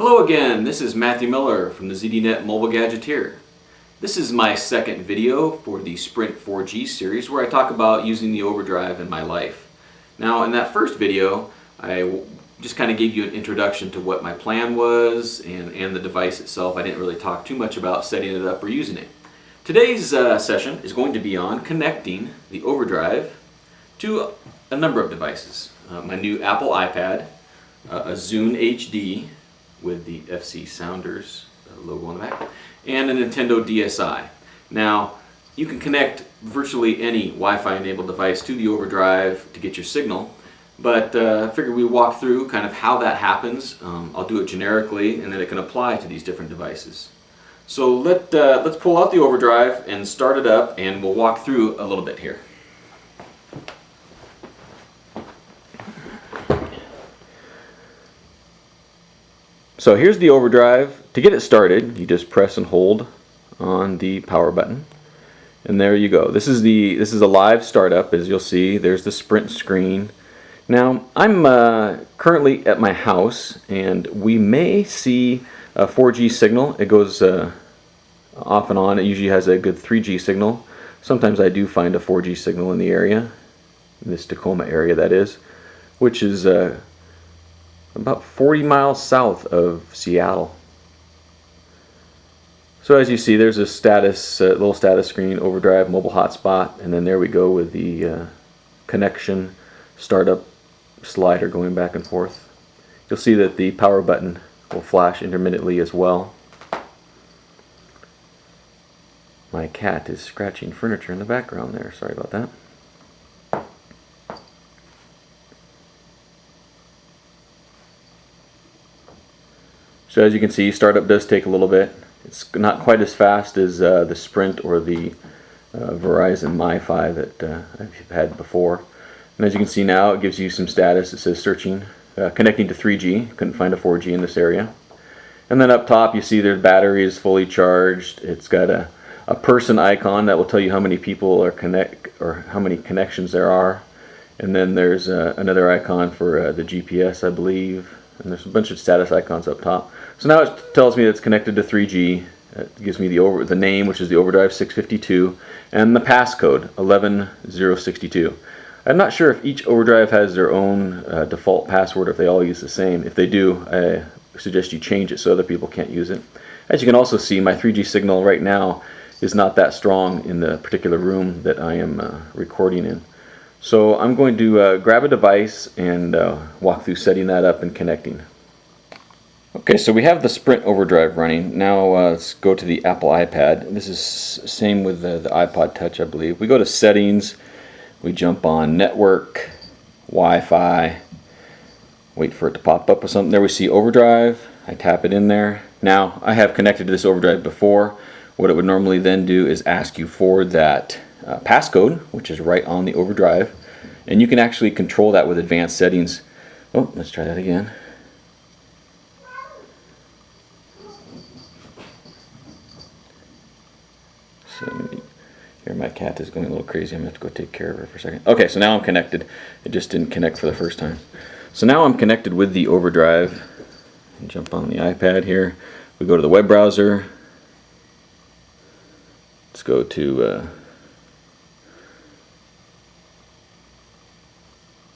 Hello again, this is Matthew Miller from the ZDNet Mobile Gadgeteer. This is my second video for the Sprint 4G series where I talk about using the overdrive in my life. Now in that first video I just kind of gave you an introduction to what my plan was and the device itself. I didn't really talk too much about setting it up or using it. Today's session is going to be on connecting the overdrive to a number of devices. My new Apple iPad, a Zune HD with the FC Sounders logo on the back, and a Nintendo DSi. Now, you can connect virtually any Wi-Fi enabled device to the overdrive to get your signal, but I figured we walk through kind of how that happens. I'll do it generically, and then it can apply to these different devices. So let's pull out the overdrive and start it up, and we'll walk through a little bit here. So here's the overdrive. To get it started, you just press and hold on the power button, and there you go. This is a live startup. As you'll see, there's the Sprint screen. Now I'm currently at my house, and we may see a 4G signal. It goes off and on. It usually has a good 3G signal. Sometimes I do find a 4G signal in the area, in this Tacoma area that is, which is about 40 miles south of Seattle. So as you see, there's a little status screen, overdrive, mobile hotspot, and then there we go with the connection startup slider going back and forth. You'll see that the power button will flash intermittently as well. My cat is scratching furniture in the background there. Sorry about that. So as you can see, startup does take a little bit. It's not quite as fast as the Sprint or the Verizon MiFi that I've had before. And as you can see now, it gives you some status. It says searching, connecting to 3G. Couldn't find a 4G in this area. And then up top you see their battery is fully charged. It's got a person icon that will tell you how many people are how many connections there are. And then there's another icon for the GPS, I believe. And there's a bunch of status icons up top. So now it tells me that it's connected to 3G. It gives me the name, which is the overdrive 652, and the passcode 11062. I'm not sure if each overdrive has their own default password, or if they all use the same. If they do, I suggest you change it so other people can't use it. As you can also see, my 3G signal right now is not that strong in the particular room that I am recording in. So I'm going to grab a device and walk through setting that up and connecting. Okay, so we have the Sprint Overdrive running. Now let's go to the Apple iPad. This is same with the iPod Touch, I believe. We go to Settings, we jump on Network, Wi-Fi, wait for it to pop up with something. There we see Overdrive. I tap it in there. Now I have connected to this overdrive before. What it would normally then do is ask you for that passcode, which is right on the overdrive, and you can actually control that with advanced settings. Oh, let's try that again. So here my cat is going a little crazy. I'm going to have to go take care of her for a second. Okay, so now I'm connected. It just didn't connect for the first time. So now I'm connected with the overdrive. Jump on the iPad here. We go to the web browser. Let's go to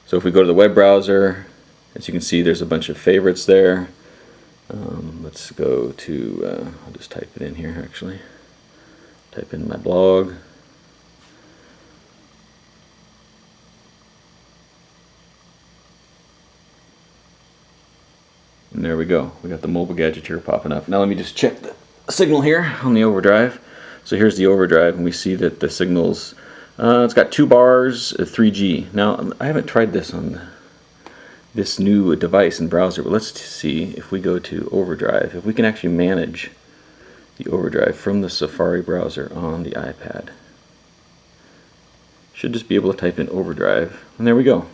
so if we go to the web browser, as you can see, there's a bunch of favorites there. Let's go to, I'll just type it in here actually. Type in my blog. And there we go. We got the mobile gadgeteer popping up. Now let me just check the signal here on the overdrive. So here's the overdrive, and we see that the signal's it's got 2 bars of 3G. Now I haven't tried this on this new device and browser, but let's see if we go to overdrive, if we can actually manage the overdrive from the Safari browser on the iPad. Should just be able to type in overdrive, and there we go.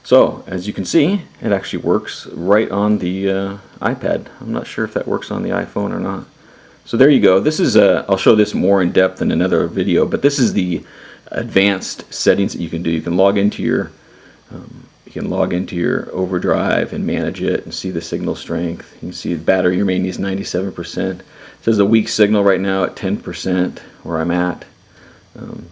So as you can see, it actually works right on the iPad. I'm not sure if that works on the iPhone or not. So there you go. This is I'll show this more in depth in another video, but this is the advanced settings that you can do. You can log into your You can log into your Overdrive and manage it and see the signal strength. You can see the battery remaining is 97%. It says a weak signal right now at 10% where I'm at.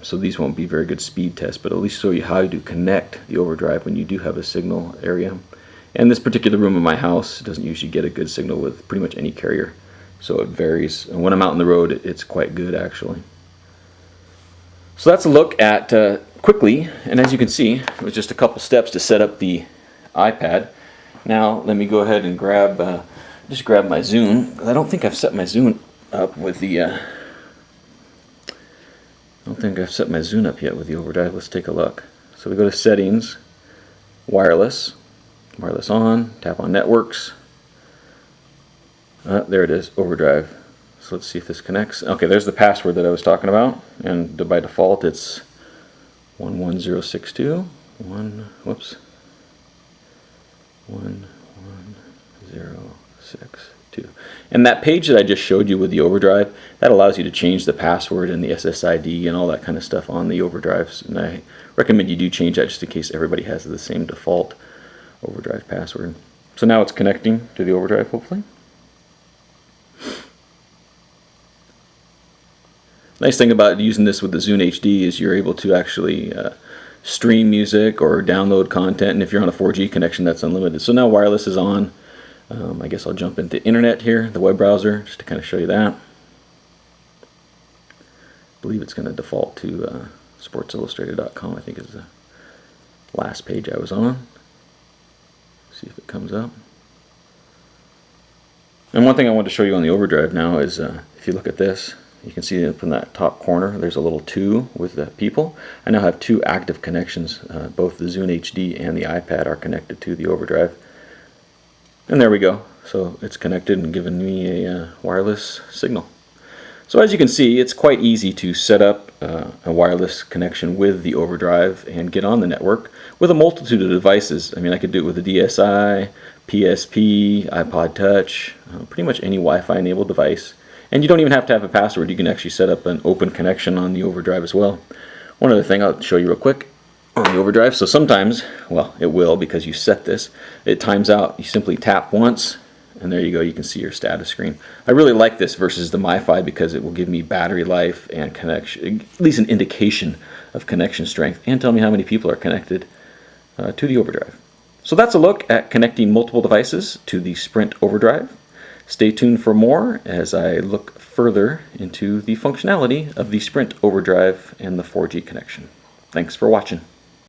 So these won't be very good speed tests, but at least show you how to connect the Overdrive when you do have a signal area. And this particular room in my house doesn't usually get a good signal with pretty much any carrier, so it varies. And when I'm out on the road, it's quite good actually. So that's a look at quickly, and as you can see, it was just a couple steps to set up the iPad. Now let me go ahead and just grab my Zune. I don't think I've set my Zune up with the I don't think I've set my Zune up yet with the Overdrive. Let's take a look. So we go to Settings, Wireless, Wireless on, tap on Networks. There it is, Overdrive. So let's see if this connects. Okay, there's the password that I was talking about, and by default it's 11062. 11062. And that page that I just showed you with the Overdrive, that allows you to change the password and the SSID and all that kind of stuff on the Overdrives. And I recommend you do change that just in case everybody has the same default Overdrive password. So now it's connecting to the Overdrive, hopefully. Nice thing about using this with the Zune HD is you're able to actually stream music or download content, and if you're on a 4G connection, that's unlimited. So now wireless is on. I guess I'll jump into internet here, the web browser, just to kind of show you that. I believe it's going to default to sportsillustrated.com, I think is the last page I was on. See if it comes up. And one thing I want to show you on the Overdrive now is if you look at this, you can see up in that top corner there's a little 2 with the people. I now have 2 active connections. Both the Zune HD and the iPad are connected to the Overdrive. And there we go. So it's connected and given me a wireless signal. So as you can see, it's quite easy to set up a wireless connection with the Overdrive and get on the network with a multitude of devices. I mean, I could do it with a DSi, PSP, iPod Touch, pretty much any Wi-Fi enabled device. And you don't even have to have a password. You can actually set up an open connection on the Overdrive as well. One other thing I'll show you real quick on the Overdrive. So sometimes, well, it will because you set this, it times out. You simply tap once and there you go, you can see your status screen. I really like this versus the MiFi because it will give me battery life and connection, at least an indication of connection strength, and tell me how many people are connected to the Overdrive. So that's a look at connecting multiple devices to the Sprint Overdrive. Stay tuned for more as I look further into the functionality of the Sprint Overdrive and the 4G connection. Thanks for watching.